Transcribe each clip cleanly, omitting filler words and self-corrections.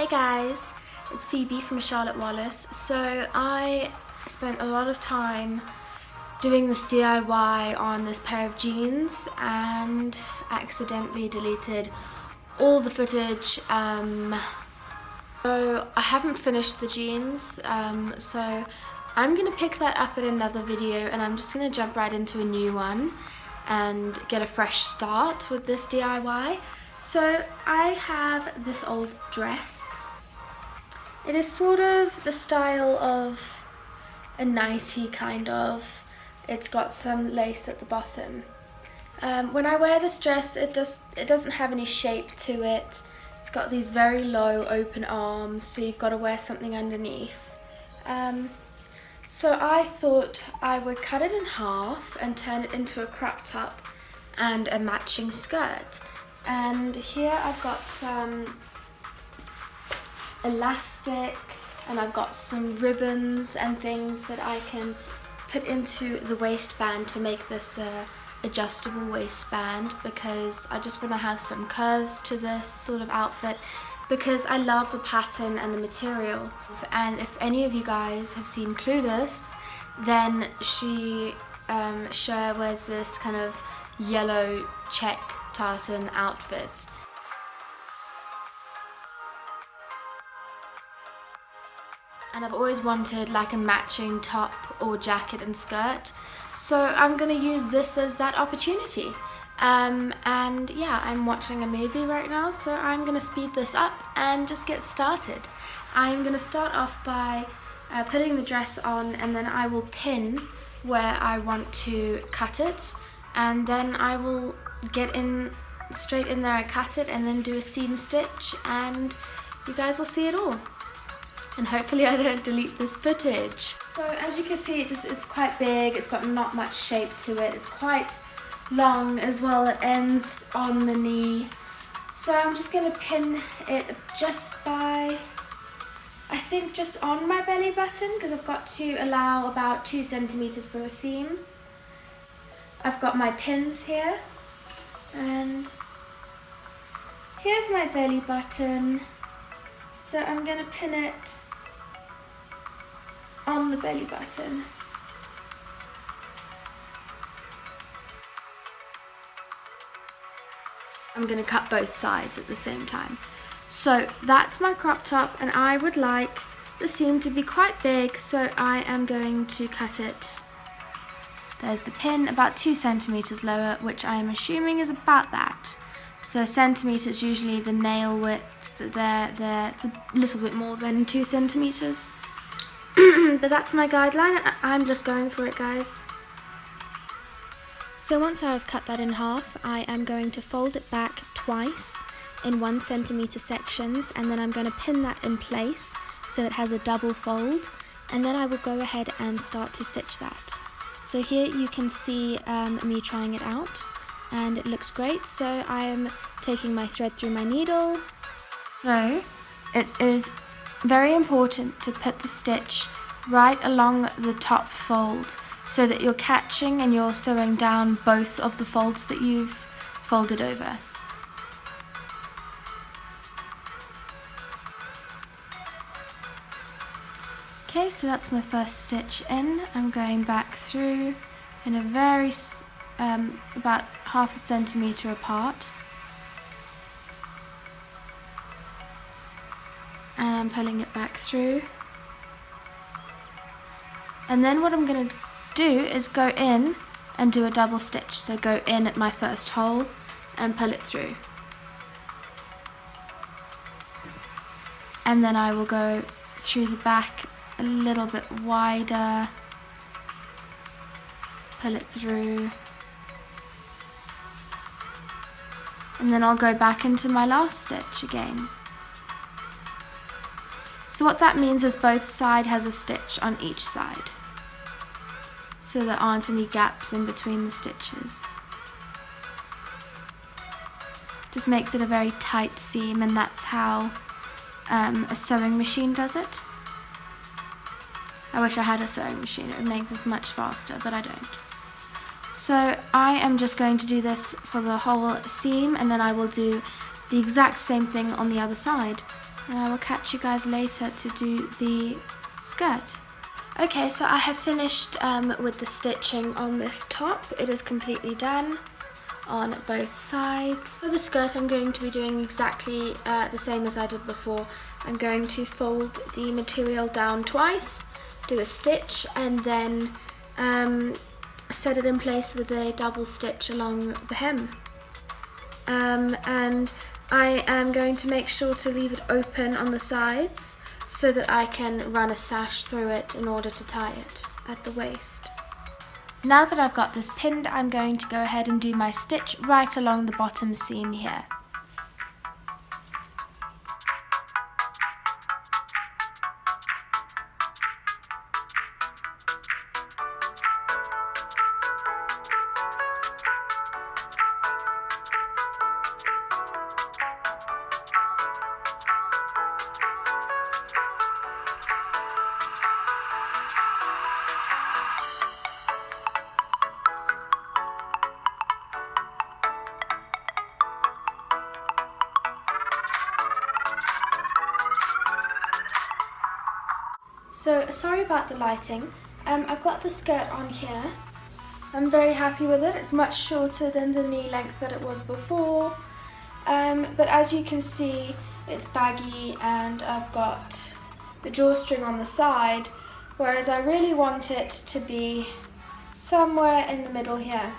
Hey guys, it's Phoebe from Charlotte Wallace. So I spent a lot of time doing this DIY on this pair of jeans and accidentally deleted all the footage. So I haven't finished the jeans, so I'm going to pick that up in another video, and I'm just going to jump right into a new one and get a fresh start with this DIY. So I have this old dress. It is sort of the style of a nightie kind of. It's got some lace at the bottom. When I wear this dress, it doesn't have any shape to it. It's got these very low open arms, so you've got to wear something underneath. So I thought I would cut it in half and turn it into a crop top and a matching skirt. And here I've got some elastic and I've got some ribbons and things that I can put into the waistband to make this adjustable waistband, because I just want to have some curves to this sort of outfit because I love the pattern and the material. And if any of you guys have seen Clueless, then she wears this kind of yellow check tartan outfit. And I've always wanted like a matching top or jacket and skirt, so I'm gonna use this as that opportunity. And yeah, I'm watching a movie right now, so I'm gonna speed this up and just get started. I'm gonna start off by putting the dress on, and then I will pin where I want to cut it, and then I will get in straight in there and cut it, and then do a seam stitch, and you guys will see it all. And hopefully I don't delete this footage. So as you can see, it's quite big, it's got not much shape to it, it's quite long as well, it ends on the knee. So I'm just going to pin it just by, I think just on my belly button, because I've got to allow about 2 centimeters for a seam. I've got my pins here, and here's my belly button. So I'm going to pin it on the belly button. I'm going to cut both sides at the same time. So that's my crop top, and I would like the seam to be quite big, so I am going to cut it. There's the pin, about 2 centimeters lower, which I am assuming is about that. So a centimeter is usually the nail width. There, it's a little bit more than 2 centimeters. But that's my guideline. I'm just going for it, guys. So once I've cut that in half, I am going to fold it back twice in 1 centimeter sections, and then I'm going to pin that in place so it has a double fold, and then I will go ahead and start to stitch that. So here you can see me trying it out, and it looks great. So I am taking my thread through my needle. So it is very important to put the stitch right along the top fold, so that you're catching and you're sewing down both of the folds that you've folded over. Okay, so that's my first stitch in. I'm going back through in a very about half a centimeter apart, and I'm pulling it back through. And then what I'm going to do is go in and do a double stitch. So go in at my first hole and pull it through, and then I will go through the back a little bit wider, pull it through, and then I'll go back into my last stitch again. So what that means is both sides has a stitch on each side, so there aren't any gaps in between the stitches. Just makes it a very tight seam, and that's how a sewing machine does it. I wish I had a sewing machine, it would make this much faster, but I don't. So I am just going to do this for the whole seam, and then I will do the exact same thing on the other side. and I will catch you guys later to do the skirt. Okay, so I have finished with the stitching on this top. It is completely done on both sides. For the skirt, I'm going to be doing exactly the same as I did before. I'm going to fold the material down twice, do a stitch, and then set it in place with a double stitch along the hem. And I am going to make sure to leave it open on the sides so that I can run a sash through it in order to tie it at the waist. Now that I've got this pinned, I'm going to go ahead and do my stitch right along the bottom seam here. So sorry about the lighting. I've got the skirt on here. I'm very happy with it. It's much shorter than the knee length that it was before. But as you can see, it's baggy and I've got the drawstring on the side, whereas I really want it to be somewhere in the middle here.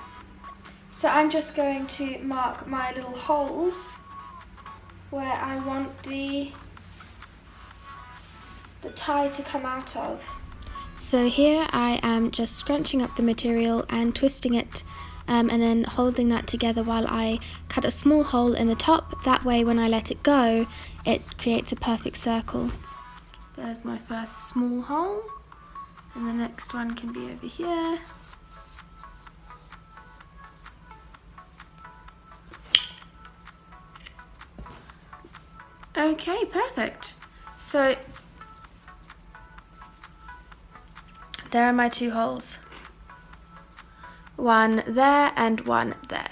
So I'm just going to mark my little holes where I want the tie to come out of. So here I am just scrunching up the material and twisting it and then holding that together while I cut a small hole in the top. That way when I let it go, it creates a perfect circle. There's my first small hole, and the next one can be over here. Okay, perfect. So there are my two holes. One there and one there.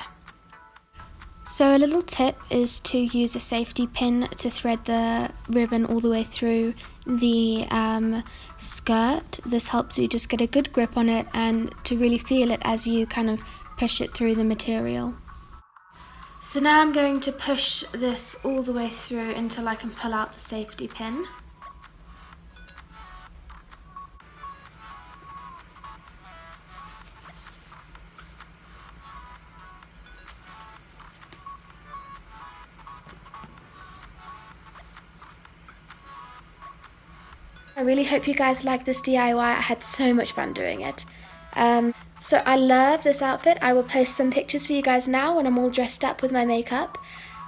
So a little tip is to use a safety pin to thread the ribbon all the way through the skirt. This helps you just get a good grip on it and to really feel it as you kind of push it through the material. So now I'm going to push this all the way through until I can pull out the safety pin. I really hope you guys like this DIY. I had so much fun doing it. So I love this outfit. I will post some pictures for you guys now when I'm all dressed up with my makeup.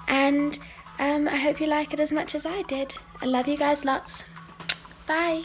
And I hope you like it as much as I did. I love you guys lots. Bye.